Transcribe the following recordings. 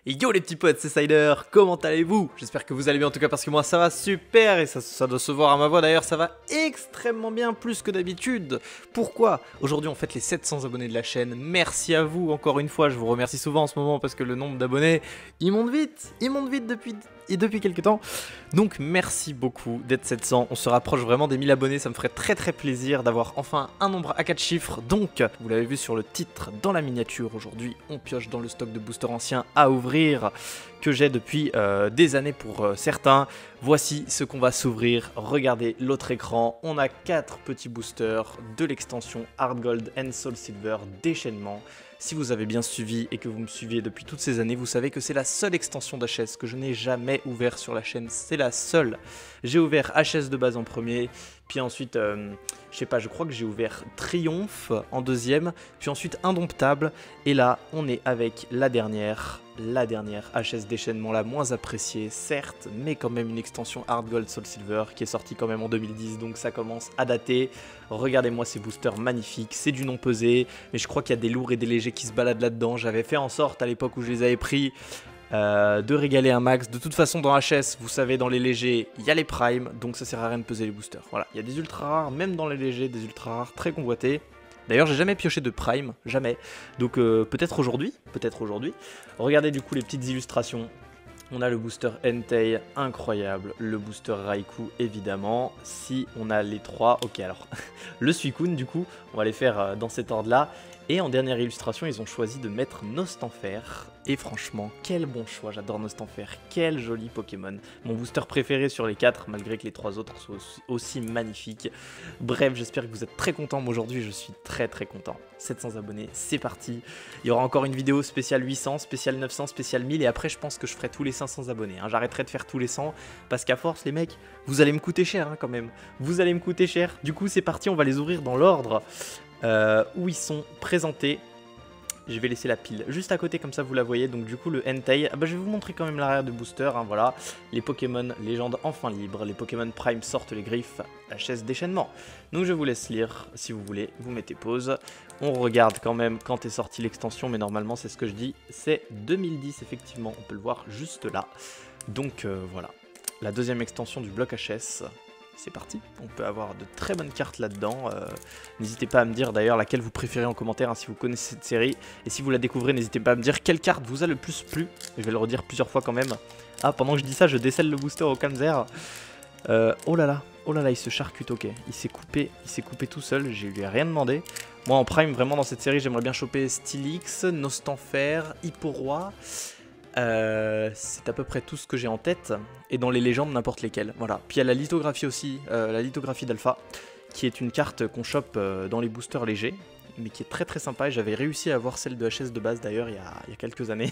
Yo les petits potes, c'est Sider, comment allez-vous? J'espère que vous allez bien en tout cas parce que moi ça va super et ça doit se voir à ma voix d'ailleurs, ça va extrêmement bien plus que d'habitude. Pourquoi? Aujourd'hui on fête les 700 abonnés de la chaîne, merci à vous encore une fois, je vous remercie souvent en ce moment parce que le nombre d'abonnés il monte vite depuis quelques temps. Donc merci beaucoup d'être 700, on se rapproche vraiment des 1000 abonnés, ça me ferait très plaisir d'avoir enfin un nombre à 4 chiffres. Donc vous l'avez vu sur le titre, dans la miniature, aujourd'hui on pioche dans le stock de boosters anciens à ouvrir que j'ai depuis des années pour certains. Voici ce qu'on va s'ouvrir, regardez l'autre écran, on a 4 petits boosters de l'extension Hard Gold and Soul Silver déchaînement. Si vous avez bien suivi et que vous me suivez depuis toutes ces années, vous savez que c'est la seule extension d'HS que je n'ai jamais ouvert sur la chaîne, c'est la seule. J'ai ouvert HS de base en premier, puis ensuite, je sais pas, je crois que j'ai ouvert Triomphe en deuxième, puis ensuite Indomptable, et là, on est avec la dernière HS déchaînement la moins appréciée, certes, mais quand même une extension Hard Gold Soul Silver qui est sortie quand même en 2010, donc ça commence à dater. Regardez-moi ces boosters magnifiques, c'est du non pesé, mais je crois qu'il y a des lourds et des légers qui se baladent là-dedans. J'avais fait en sorte à l'époque où je les avais pris de régaler un max. De toute façon dans HS, vous savez, dans les légers, il y a les primes, donc ça sert à rien de peser les boosters. Voilà, il y a des ultra rares, même dans les légers, des ultra rares très convoités. D'ailleurs, j'ai jamais pioché de prime, jamais. Donc peut-être aujourd'hui, Regardez du coup les petites illustrations. On a le booster Entei, incroyable. Le booster Raikou, évidemment. Si on a les trois, ok alors. Le Suicune, du coup, on va les faire dans cet ordre-là. Et en dernière illustration, ils ont choisi de mettre Nostanfer. Et franchement, quel bon choix, j'adore Nostanfer. Quel joli Pokémon. Mon booster préféré sur les 4, malgré que les 3 autres soient aussi magnifiques. Bref, j'espère que vous êtes très contents. Moi aujourd'hui, je suis très content. 700 abonnés, c'est parti. Il y aura encore une vidéo spéciale 800, spéciale 900, spéciale 1000. Et après, je pense que je ferai tous les 500 abonnés. Hein. J'arrêterai de faire tous les 100. Parce qu'à force, les mecs, vous allez me coûter cher quand même. Vous allez me coûter cher. Du coup, c'est parti, on va les ouvrir dans l'ordre où ils sont présentés. Je vais laisser la pile juste à côté, comme ça vous la voyez. Donc du coup le Entei, je vais vous montrer quand même l'arrière de booster, hein, voilà. Les Pokémon légendes enfin libres, les Pokémon Prime sortent les griffes, HS déchaînement. Donc je vous laisse lire, si vous voulez, vous mettez pause. On regarde quand même quand est sortie l'extension, mais normalement c'est ce que je dis, c'est 2010 effectivement, on peut le voir juste là. Donc voilà, la deuxième extension du bloc HS. C'est parti, on peut avoir de très bonnes cartes là-dedans. N'hésitez pas à me dire d'ailleurs laquelle vous préférez en commentaire, hein, si vous connaissez cette série. Et si vous la découvrez, n'hésitez pas à me dire quelle carte vous a le plus plu. Je vais le redire plusieurs fois quand même. Ah, pendant que je dis ça, je décèle le booster au Calmzer. Oh là là, il se charcute, ok. Il s'est coupé tout seul, je lui ai rien demandé. Moi en prime, vraiment dans cette série, j'aimerais bien choper Stylix, Nostanfer, Hipporoi. C'est à peu près tout ce que j'ai en tête, et dans les légendes n'importe lesquelles, voilà. Puis il y a la lithographie aussi, la lithographie d'Alpha, qui est une carte qu'on chope dans les boosters légers, mais qui est très sympa, et j'avais réussi à avoir celle de HS de base d'ailleurs il y a quelques années.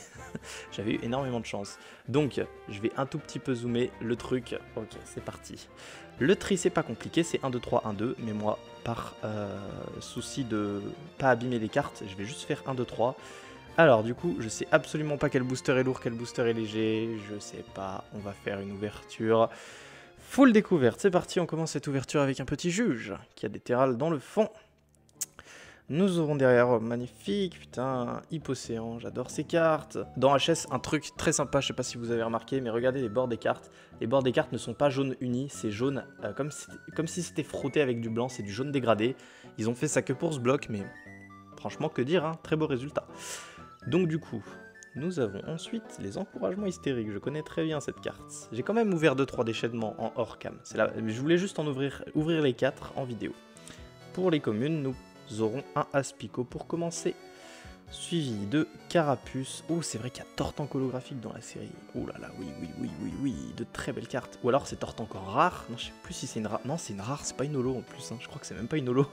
J'avais eu énormément de chance. Donc je vais un tout petit peu zoomer le truc, ok c'est parti. Le tri c'est pas compliqué, c'est 1, 2, 3, 1, 2, mais moi par souci de pas abîmer les cartes, je vais juste faire 1, 2, 3. Alors du coup, je sais absolument pas quel booster est lourd, quel booster est léger, je sais pas, on va faire une ouverture. Full découverte, c'est parti, on commence cette ouverture avec un petit juge, qui a des terrales dans le fond. Nous aurons derrière, oh, magnifique, putain, Hippocéan, j'adore ces cartes. Dans HS, un truc très sympa, je sais pas si vous avez remarqué, mais regardez les bords des cartes. Les bords des cartes ne sont pas jaunes unis, c'est jaune, comme si c'était frotté avec du blanc, c'est du jaune dégradé. Ils ont fait ça que pour ce bloc, mais franchement, que dire, hein, très beau résultat. Donc du coup, nous avons ensuite les encouragements hystériques. Je connais très bien cette carte. J'ai quand même ouvert 2-3 déchaînements en hors cam. Je voulais juste en ouvrir les 4 en vidéo. Pour les communes, nous aurons un Aspico pour commencer. Suivi de Carapuce. Oh, c'est vrai qu'il y a Tortank holographique dans la série. Oh là là, oui, de très belles cartes. Ou alors c'est Tortank encore rare. Non, je sais plus si c'est une rare. Non, c'est une rare, c'est pas une holo en plus. Hein. Je crois que c'est même pas une holo.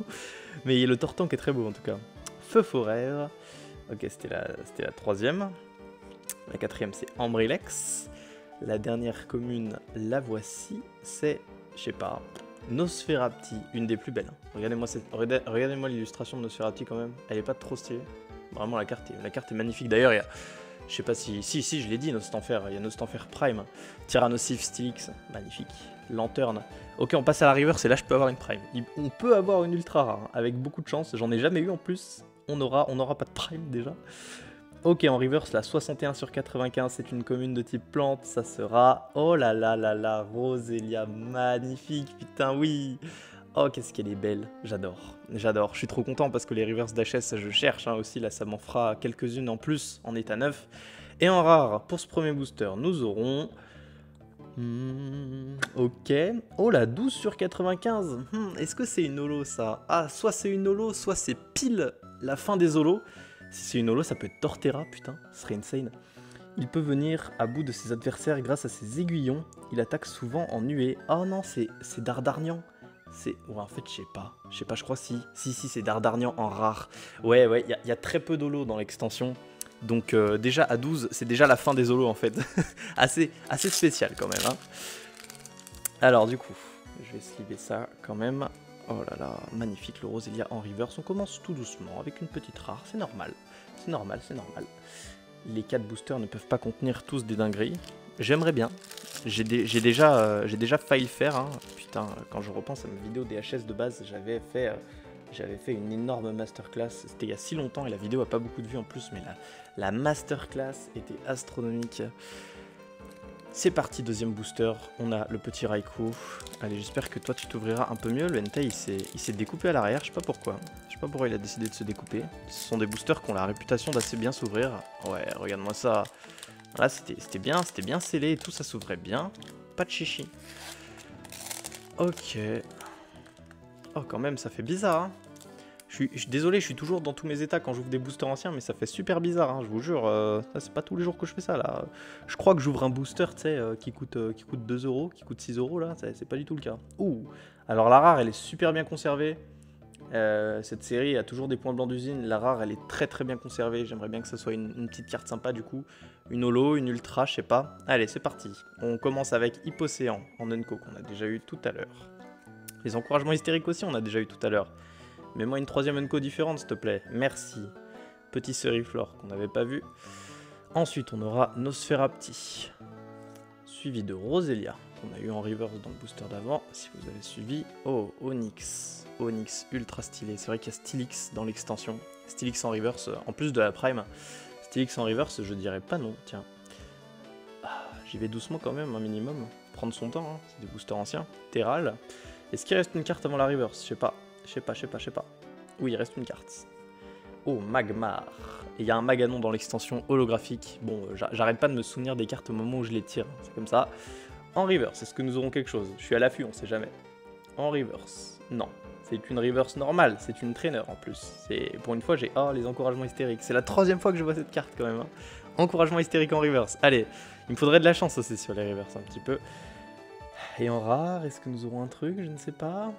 Mais le Tortank est très beau en tout cas. Feu Foraire. Ok, c'était la troisième. La quatrième, c'est Ambrilex. La dernière commune, la voici. C'est, je sais pas, Nosferapti, une des plus belles. Regardez-moi l'illustration de Nosferapti quand même. Elle est pas trop stylée. Vraiment, la carte est magnifique. D'ailleurs, il y a, je sais pas si je l'ai dit, Nostanfer. Il y a Nostanfer Prime. Tyrannosif Stylix, magnifique. Lanterne. Ok, on passe à la reverse et là, je peux avoir une Prime. On peut avoir une ultra rare, avec beaucoup de chance. J'en ai jamais eu en plus. On n'aura pas de prime déjà. Ok, en reverse, la 61 sur 95, c'est une commune de type plante. Ça sera... Oh là là là là, Roselia, magnifique, putain, oui. Oh, qu'est-ce qu'elle est belle. J'adore, j'adore. Je suis trop content parce que les reverse d'HS, ça je cherche hein, aussi. Là, ça m'en fera quelques-unes en plus en état neuf. Et en rare, pour ce premier booster, nous aurons... ok. Oh la 12 sur 95. Est-ce que c'est une holo ça? Ah, soit c'est une holo, soit c'est pile la fin des holos. Si c'est une holo, ça peut être Torterra, putain, ce serait insane. Il peut venir à bout de ses adversaires grâce à ses aiguillons. Il attaque souvent en nuée. Oh non, c'est Dardarnian. C'est... Ouais, en fait, je sais pas, je crois si. Si, c'est Dardarnian en rare. Ouais, il y a très peu d'holos dans l'extension. Donc déjà à 12, c'est déjà la fin des holos en fait. assez spécial quand même. Hein. Alors du coup, je vais sliver ça quand même. Oh là là, magnifique le Roselia en reverse. On commence tout doucement avec une petite rare, c'est normal. C'est normal. Les 4 boosters ne peuvent pas contenir tous des dingueries. J'aimerais bien. J'ai déjà failli le faire. Hein. Putain, quand je repense à ma vidéo DHS de base, j'avais fait une énorme masterclass. C'était il y a si longtemps et la vidéo a pas beaucoup de vues en plus, mais la masterclass était astronomique. C'est parti, deuxième booster. On a le petit Raikou. Allez, j'espère que toi tu t'ouvriras un peu mieux. Le Entei il s'est découpé à l'arrière, je sais pas pourquoi. Je sais pas pourquoi il a décidé de se découper. Ce sont des boosters qui ont la réputation d'assez bien s'ouvrir. Ouais, regarde-moi ça. Là, c'était bien scellé et tout, ça s'ouvrait bien. Pas de chichi. Ok. Oh, quand même, ça fait bizarre. Hein. Je suis désolé, je suis toujours dans tous mes états quand j'ouvre des boosters anciens, mais ça fait super bizarre, hein, je vous jure. Ça, c'est pas tous les jours que je fais ça, là. Je crois que j'ouvre un booster, tu sais, qui coûte 2 euros, qui coûte 6 euros, là. C'est pas du tout le cas. Ouh. Alors, la rare, elle est super bien conservée. Cette série a toujours des points blancs d'usine. La rare, elle est très bien conservée. J'aimerais bien que ce soit une petite carte sympa, du coup. Une holo, une ultra, je sais pas. Allez, c'est parti. On commence avec Hypocéan en Unco, qu'on a déjà eu tout à l'heure. Les encouragements hystériques aussi, on a déjà eu tout à l'heure. Mets-moi une troisième Unco différente, s'il te plaît. Merci. Petit Ceriflore qu'on n'avait pas vu. Ensuite, on aura Nosferapti. Suivi de Roselia, qu'on a eu en reverse dans le booster d'avant. Si vous avez suivi. Oh, Onyx. Onyx ultra stylé. C'est vrai qu'il y a Stylix dans l'extension. Stylix en reverse, en plus de la Prime. Stylix en reverse, je dirais pas non. Tiens. Ah, j'y vais doucement quand même, un minimum. Prendre son temps, hein. C'est des boosters anciens. Terral. Est-ce qu'il reste une carte avant la reverse? Je sais pas. Je sais pas. Oui, il reste une carte. Oh, Magmar. Et il y a un Maganon dans l'extension holographique. Bon, j'arrête pas de me souvenir des cartes au moment où je les tire. C'est comme ça. En reverse, est-ce que nous aurons quelque chose? Je suis à l'affût, on sait jamais. En reverse, non. C'est une reverse normale, c'est une trainer en plus. Pour une fois, j'ai... Oh, les encouragements hystériques. C'est la troisième fois que je vois cette carte quand même. Hein. Encouragement hystérique en reverse. Allez, il me faudrait de la chance aussi sur les reverses un petit peu. Et en rare, est-ce que nous aurons un truc? Je ne sais pas.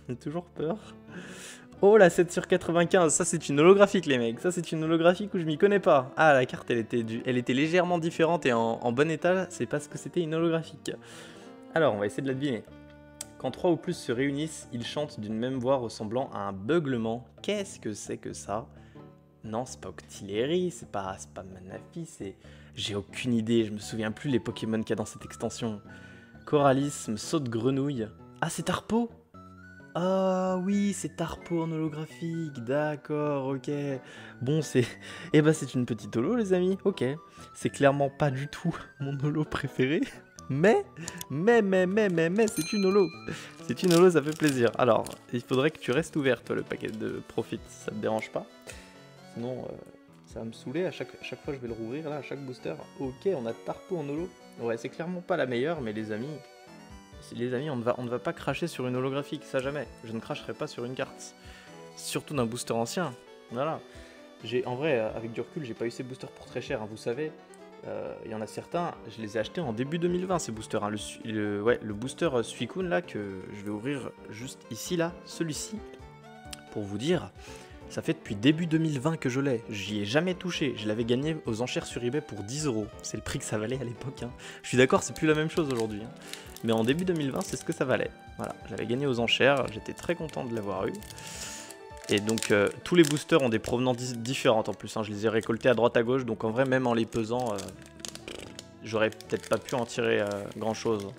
J'ai toujours peur. Oh, la 7 sur 95, ça c'est une holographique les mecs. Ça c'est une holographique où je m'y connais pas. Ah, la carte elle était légèrement différente et en bon état, c'est parce que c'était une holographique. Alors, on va essayer de la deviner. Quand 3 ou plus se réunissent, ils chantent d'une même voix ressemblant à un beuglement. Qu'est-ce que c'est que ça? Non, c'est pas Octillery, c'est pas Manafi, c'est... J'ai aucune idée, je me souviens plus les Pokémon qu'il y a dans cette extension. Coralisme, saut de grenouille. Ah, c'est Tarpo? Ah oui, c'est Tarpo en holographique, d'accord, ok. Bon, c'est... Eh ben, c'est une petite holo, les amis, ok. C'est clairement pas du tout mon holo préféré, mais, c'est une holo. C'est une holo, ça fait plaisir. Alors, il faudrait que tu restes ouvert, toi, le paquet de Profit, si ça te dérange pas. Sinon, ça va me saouler, à chaque fois je vais le rouvrir, là, à chaque booster. Ok, on a Tarpo en holo. Ouais, c'est clairement pas la meilleure, mais les amis... on ne va pas cracher sur une holographique, ça jamais. Je ne cracherai pas sur une carte. Surtout d'un booster ancien. Voilà. En vrai, avec du recul, j'ai pas eu ces boosters pour très cher, hein, vous savez. Il y en a certains, je les ai achetés en début 2020, ces boosters. Hein. Le booster Suicune, là, que je vais ouvrir juste ici, là, celui-ci, pour vous dire... Ça fait depuis début 2020 que je l'ai, j'y ai jamais touché, je l'avais gagné aux enchères sur eBay pour 10 €. C'est le prix que ça valait à l'époque. Hein. Je suis d'accord, c'est plus la même chose aujourd'hui. Hein. Mais en début 2020, c'est ce que ça valait. Voilà, je l'avais gagné aux enchères, j'étais très content de l'avoir eu. Et donc, tous les boosters ont des provenances différentes en plus. Hein. Je les ai récoltés à droite à gauche, donc en vrai, même en les pesant, j'aurais peut-être pas pu en tirer grand chose.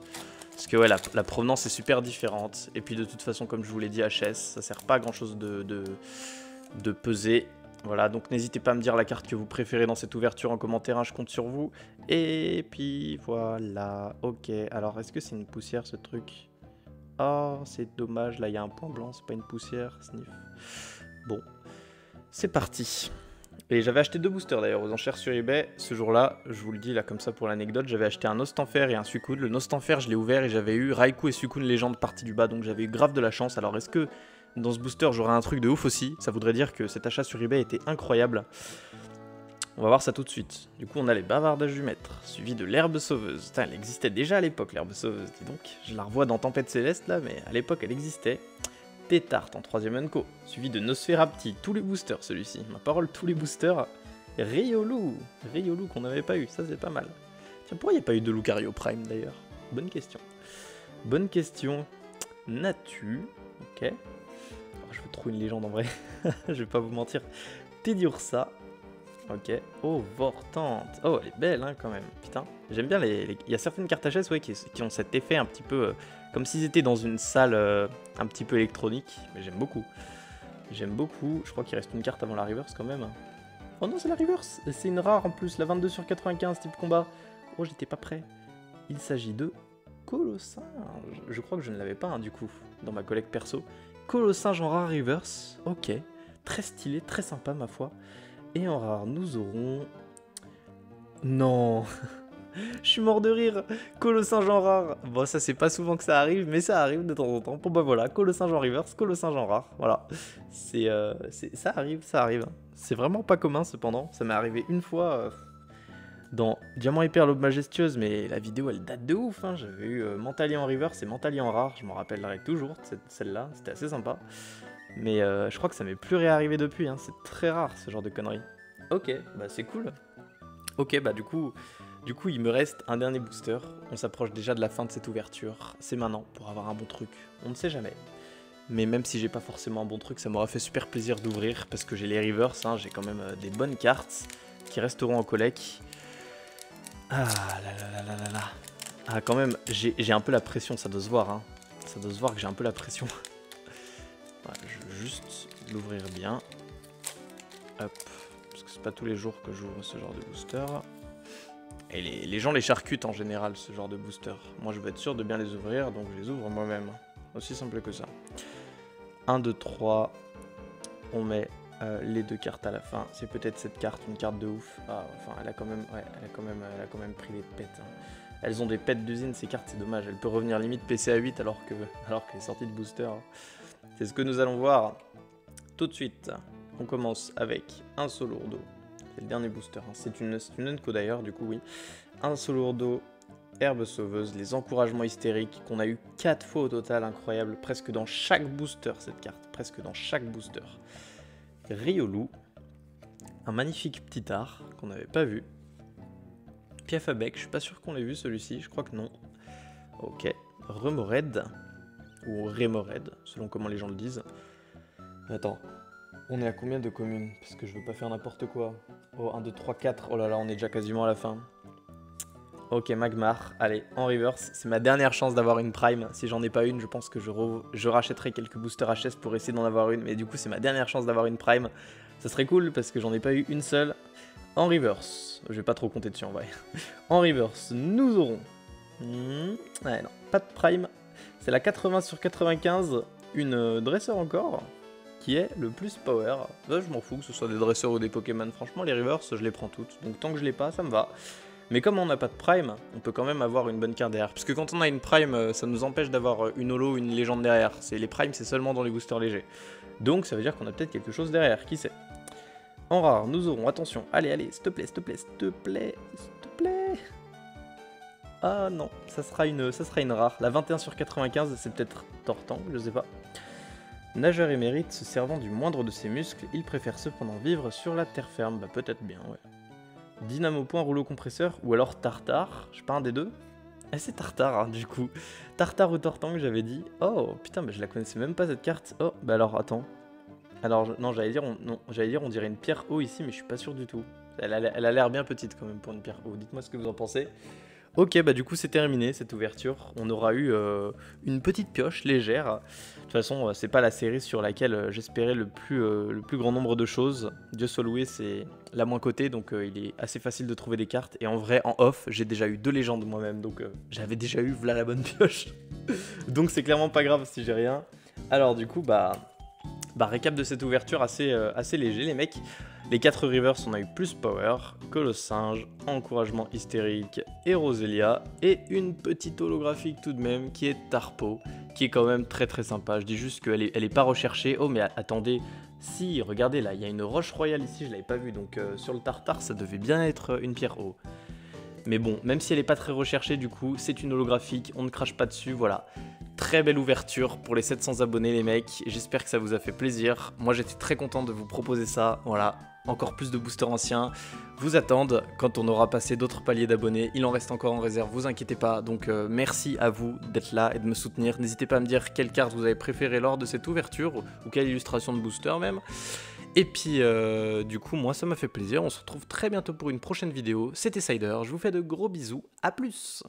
Parce que ouais, la provenance est super différente. Et puis de toute façon, comme je vous l'ai dit, HS, ça sert pas à grand chose de peser Voilà, donc n'hésitez pas à me dire la carte que vous préférez dans cette ouverture en commentaire, hein, je compte sur vous. Et puis voilà, ok. Alors, est-ce que c'est une poussière ce truc? Oh, c'est dommage, là il y a un point blanc, c'est pas une poussière, sniff. Bon, c'est parti. Et j'avais acheté 2 boosters d'ailleurs aux enchères sur eBay. Ce jour-là, je vous le dis là comme ça pour l'anecdote, j'avais acheté un Nostanfer et un Suicune. Le Nostanfer, je l'ai ouvert et j'avais eu Raikou et Suicune légende partie du bas, donc j'avais eu grave de la chance. Alors est-ce que dans ce booster j'aurai un truc de ouf aussi? Ça voudrait dire que cet achat sur eBay était incroyable. On va voir ça tout de suite. Du coup, on a les bavardages du maître, suivi de l'herbe sauveuse. Putain, elle existait déjà à l'époque, l'herbe sauveuse, dis donc. Je la revois dans Tempête Céleste là, mais à l'époque elle existait. Tétart en 3ème Unco, suivi de Nosferapti, tous les boosters celui-ci, ma parole, tous les boosters. Riolu qu'on n'avait pas eu, ça c'est pas mal. Tiens, pourquoi il n'y a pas eu de Lucario Prime d'ailleurs? Bonne question. Bonne question. Natu, ok. Alors, je veux trop une légende en vrai, je vais pas vous mentir. Teddiursa, ok. Oh, Vortante, oh elle est belle hein quand même, putain. J'aime bien il y a certaines cartes HS ouais, qui ont cet effet un petit peu... comme s'ils étaient dans une salle un petit peu électronique, mais j'aime beaucoup. J'aime beaucoup, je crois qu'il reste une carte avant la reverse quand même. Oh non, c'est la reverse, c'est une rare en plus, la 22 sur 95 type combat. Oh, j'étais pas prêt. Il s'agit de Colossinge. Je crois que je ne l'avais pas hein, du coup, dans ma collecte perso. Colossinge en rare reverse, ok. Très stylé, très sympa ma foi. Et en rare, nous aurons... Non. Je suis mort de rire. Colossinge en rare. Bon, ça, c'est pas souvent que ça arrive, mais ça arrive de temps en temps. Bon, bah voilà, Colossinge en reverse, Colossinge en rare. Voilà. Ça arrive, ça arrive. C'est vraiment pas commun, cependant. Ça m'est arrivé une fois dans Diamant Hyper l'Aube Majestueuse, mais la vidéo, elle date de ouf. Hein. J'avais eu Mentalier en reverse et Mentalier en rare. Je m'en rappellerai toujours, celle-là. C'était assez sympa. Mais je crois que ça m'est plus réarrivé depuis. Hein. C'est très rare, ce genre de conneries. Ok, bah c'est cool. Ok, bah du coup, il me reste un dernier booster. On s'approche déjà de la fin de cette ouverture. C'est maintenant pour avoir un bon truc. On ne sait jamais. Mais même si j'ai pas forcément un bon truc, ça m'aura fait super plaisir d'ouvrir parce que j'ai les reverse. Hein, j'ai quand même des bonnes cartes qui resteront en collect. Ah là là là là là là. Ah, quand même, j'ai un peu la pression. Ça doit se voir. Hein. Ça doit se voir que j'ai un peu la pression. Ouais, je veux juste l'ouvrir bien. Hop. Parce que c'est pas tous les jours que j'ouvre ce genre de booster. Et les gens les charcutent en général, ce genre de booster. Moi, je veux être sûr de bien les ouvrir, donc je les ouvre moi-même. Aussi simple que ça. 1, 2, 3. On met les 2 cartes à la fin. C'est peut-être cette carte, une carte de ouf. Ah, enfin, elle a quand même pris des pètes. Hein. Elles ont des pètes d'usine, ces cartes, c'est dommage. Elle peut revenir limite PC à 8 alors qu'elle est sortie de booster. C'est ce que nous allons voir tout de suite. On commence avec un Solourdo. C'est le dernier booster. Hein. C'est une Unco d'ailleurs, du coup, oui. Un Solourdo, Herbe Sauveuse, les encouragements hystériques qu'on a eu 4 fois au total, incroyable. Presque dans chaque booster, cette carte. Presque dans chaque booster. Riolu, un magnifique petit art qu'on n'avait pas vu. Piafabec, je suis pas sûr qu'on l'ait vu celui-ci, je crois que non. Ok. Remored, ou Remored, selon comment les gens le disent. Attends. On est à combien de communes? Parce que je veux pas faire n'importe quoi. Oh, 1, 2, 3, 4. Oh là là, on est déjà quasiment à la fin. Ok, Magmar. Allez, en reverse. C'est ma dernière chance d'avoir une prime. Si j'en ai pas une, je pense que je rachèterai quelques boosters HS pour essayer d'en avoir une. Mais du coup, c'est ma dernière chance d'avoir une prime. Ça serait cool parce que j'en ai pas eu une seule. En reverse. Je vais pas trop compter dessus en vrai. En reverse, nous aurons... Ouais, non, pas de prime. C'est la 80 sur 95. Une dresseur encore. Qui est le plus power. Là, je m'en fous que ce soit des dresseurs ou des Pokémon. Franchement, les reverse, je les prends toutes. Donc tant que je l'ai pas, ça me va. Mais comme on n'a pas de prime, on peut quand même avoir une bonne carte derrière. Parce que quand on a une prime, ça nous empêche d'avoir une holo ou une légende derrière. Les primes, c'est seulement dans les boosters légers. Donc ça veut dire qu'on a peut-être quelque chose derrière, qui sait. En rare, nous aurons, attention, allez, s'il te plaît, s'il te plaît, s'il te plaît, s'il te plaît. Ah non, ça sera une rare. La 21 sur 95, c'est peut-être Tortank, je sais pas. Nageur émérite, se servant du moindre de ses muscles, il préfère cependant vivre sur la terre ferme. Bah peut-être bien, ouais. Dynamo point, rouleau compresseur, ou alors Tartare, je sais pas un des deux. Ah c'est Tartare, hein, du coup. Tartare ou Tortank, j'avais dit. Oh, putain, mais je la connaissais même pas cette carte. Oh, bah alors, attends. Alors, non, j'allais dire, on dirait une pierre eau ici, mais je suis pas sûr du tout. Elle a l'air bien petite quand même pour une pierre eau. Dites-moi ce que vous en pensez. Ok, bah du coup c'est terminé cette ouverture. On aura eu une petite pioche légère. De toute façon, c'est pas la série sur laquelle j'espérais le plus grand nombre de choses. Dieu soit loué, c'est la moins cotée, donc il est assez facile de trouver des cartes. Et en vrai, en off, j'ai déjà eu 2 légendes moi-même, donc j'avais déjà eu v'là la bonne pioche. Donc c'est clairement pas grave si j'ai rien. Alors du coup, récap de cette ouverture assez léger les mecs. Les 4 Rivers, on a eu plus Power, Colosse Singe, Encouragement Hystérique et Roselia. Et une petite holographique tout de même qui est Tarpo, qui est quand même très très sympa. Je dis juste qu'elle est pas recherchée. Oh mais attendez, si, regardez là, il y a une roche royale ici, je l'avais pas vue. Donc sur le tartare, ça devait bien être une pierre eau. Mais bon, même si elle n'est pas très recherchée du coup, c'est une holographique, on ne crache pas dessus, voilà. Très belle ouverture pour les 700 abonnés les mecs, j'espère que ça vous a fait plaisir. Moi j'étais très content de vous proposer ça, voilà. Encore plus de boosters anciens vous attendent quand on aura passé d'autres paliers d'abonnés. Il en reste encore en réserve, vous inquiétez pas. Donc merci à vous d'être là et de me soutenir. N'hésitez pas à me dire quelle carte vous avez préférée lors de cette ouverture ou quelle illustration de booster même. Et puis du coup moi ça m'a fait plaisir, on se retrouve très bientôt pour une prochaine vidéo. C'était Cider, je vous fais de gros bisous, à plus.